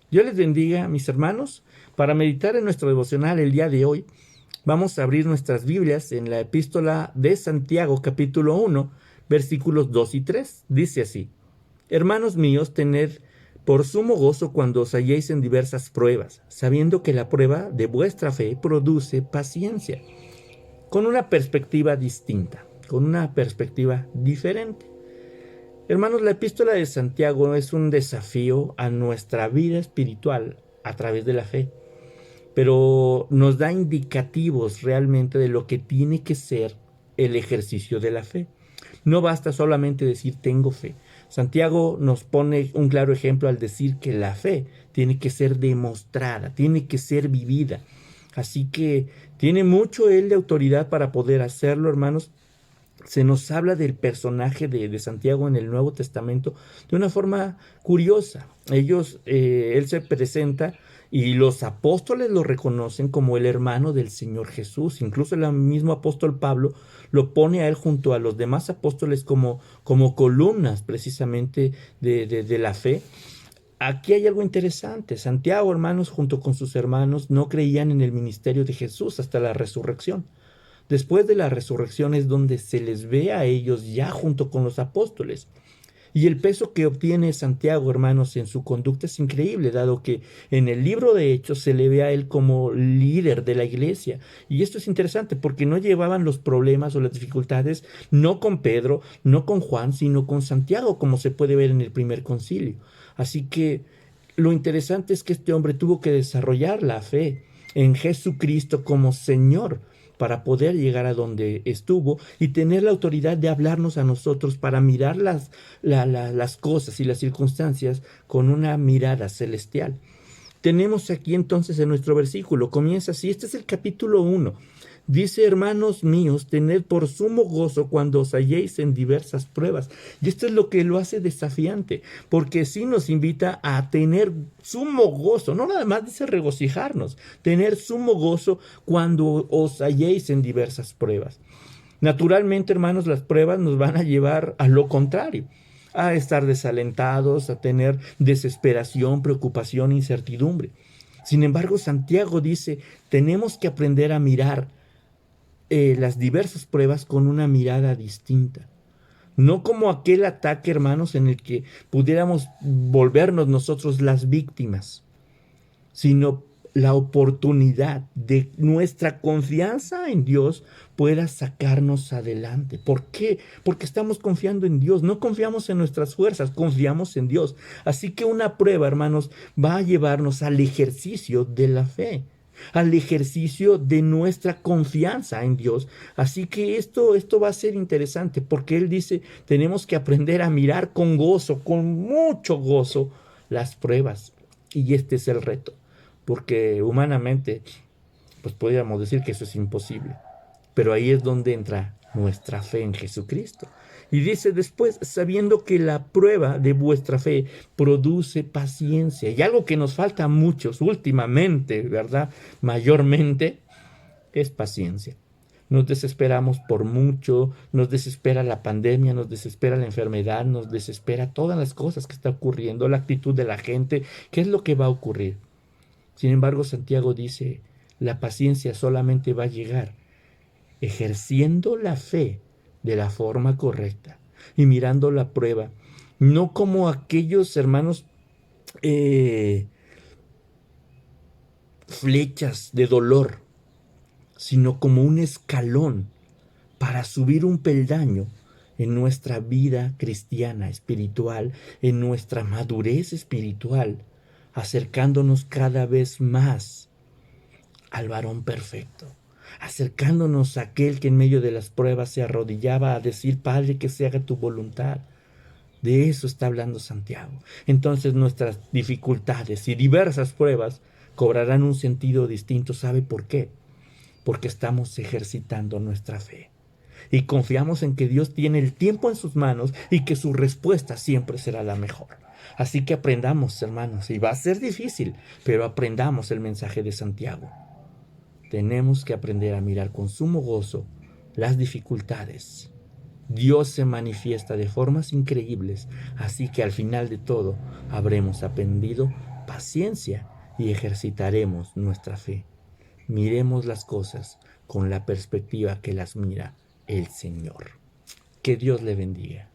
Dios les bendiga, mis hermanos. Para meditar en nuestro devocional el día de hoy, vamos a abrir nuestras Biblias en la epístola de Santiago, capítulo 1, versículos 2 y 3. Dice así: Hermanos míos, tened por sumo gozo cuando os halléis en diversas pruebas, sabiendo que la prueba de vuestra fe produce paciencia, con una perspectiva distinta, con una perspectiva diferente. Hermanos, la epístola de Santiago es un desafío a nuestra vida espiritual a través de la fe, pero nos da indicativos realmente de lo que tiene que ser el ejercicio de la fe. No basta solamente decir tengo fe. Santiago nos pone un claro ejemplo al decir que la fe tiene que ser demostrada, tiene que ser vivida. Así que tiene mucho él de autoridad para poder hacerlo, hermanos. Se nos habla del personaje de Santiago en el Nuevo Testamento de una forma curiosa. Él se presenta y los apóstoles lo reconocen como el hermano del Señor Jesús. Incluso el mismo apóstol Pablo lo pone a él junto a los demás apóstoles como columnas precisamente de la fe. Aquí hay algo interesante. Santiago, hermanos, junto con sus hermanos, no creían en el ministerio de Jesús hasta la resurrección. Después de la resurrección es donde se les ve a ellos ya junto con los apóstoles. Y el peso que obtiene Santiago, hermanos, en su conducta es increíble, dado que en el libro de Hechos se le ve a él como líder de la iglesia. Y esto es interesante porque no llevaban los problemas o las dificultades no con Pedro, no con Juan, sino con Santiago, como se puede ver en el primer concilio. Así que lo interesante es que este hombre tuvo que desarrollar la fe en Jesucristo como Señor para poder llegar a donde estuvo y tener la autoridad de hablarnos a nosotros para mirar las cosas y las circunstancias con una mirada celestial. Tenemos aquí entonces en nuestro versículo, comienza así, este es el capítulo 1. Dice: hermanos míos, tened por sumo gozo cuando os halléis en diversas pruebas. Y esto es lo que lo hace desafiante, porque sí nos invita a tener sumo gozo, no nada más dice regocijarnos, tener sumo gozo cuando os halléis en diversas pruebas. Naturalmente, hermanos, las pruebas nos van a llevar a lo contrario, a estar desalentados, a tener desesperación, preocupación, incertidumbre. Sin embargo, Santiago dice, tenemos que aprender a mirar las diversas pruebas con una mirada distinta. No como aquel ataque, hermanos, en el que pudiéramos volvernos nosotros las víctimas, sino la oportunidad de nuestra confianza en Dios pueda sacarnos adelante. ¿Por qué? Porque estamos confiando en Dios, no confiamos en nuestras fuerzas, confiamos en Dios. Así que una prueba, hermanos, va a llevarnos al ejercicio de la fe, al ejercicio de nuestra confianza en Dios. Así que esto va a ser interesante, porque Él dice, tenemos que aprender a mirar con gozo, con mucho gozo, las pruebas. Y este es el reto, porque humanamente, pues podríamos decir que eso es imposible. Pero ahí es donde entra nuestra fe en Jesucristo. Y dice después, sabiendo que la prueba de vuestra fe produce paciencia. Y algo que nos falta a muchos últimamente, ¿verdad? Mayormente, es paciencia. Nos desesperamos por mucho, nos desespera la pandemia, nos desespera la enfermedad, nos desespera todas las cosas que están ocurriendo, la actitud de la gente, qué es lo que va a ocurrir. Sin embargo, Santiago dice, la paciencia solamente va a llegar ejerciendo la fe de la forma correcta y mirando la prueba, no como aquellos hermanos flechas de dolor, sino como un escalón para subir un peldaño en nuestra vida cristiana, espiritual, en nuestra madurez espiritual, acercándonos cada vez más al varón perfecto, acercándonos a aquel que en medio de las pruebas se arrodillaba a decir, Padre, que se haga tu voluntad. De eso está hablando Santiago. Entonces nuestras dificultades y diversas pruebas cobrarán un sentido distinto. ¿Sabe por qué? Porque estamos ejercitando nuestra fe y confiamos en que Dios tiene el tiempo en sus manos y que su respuesta siempre será la mejor. Así que aprendamos, hermanos, y va a ser difícil, pero aprendamos el mensaje de Santiago. Tenemos que aprender a mirar con sumo gozo las dificultades. Dios se manifiesta de formas increíbles, así que al final de todo habremos aprendido paciencia y ejercitaremos nuestra fe. Miremos las cosas con la perspectiva que las mira el Señor. Que Dios le bendiga.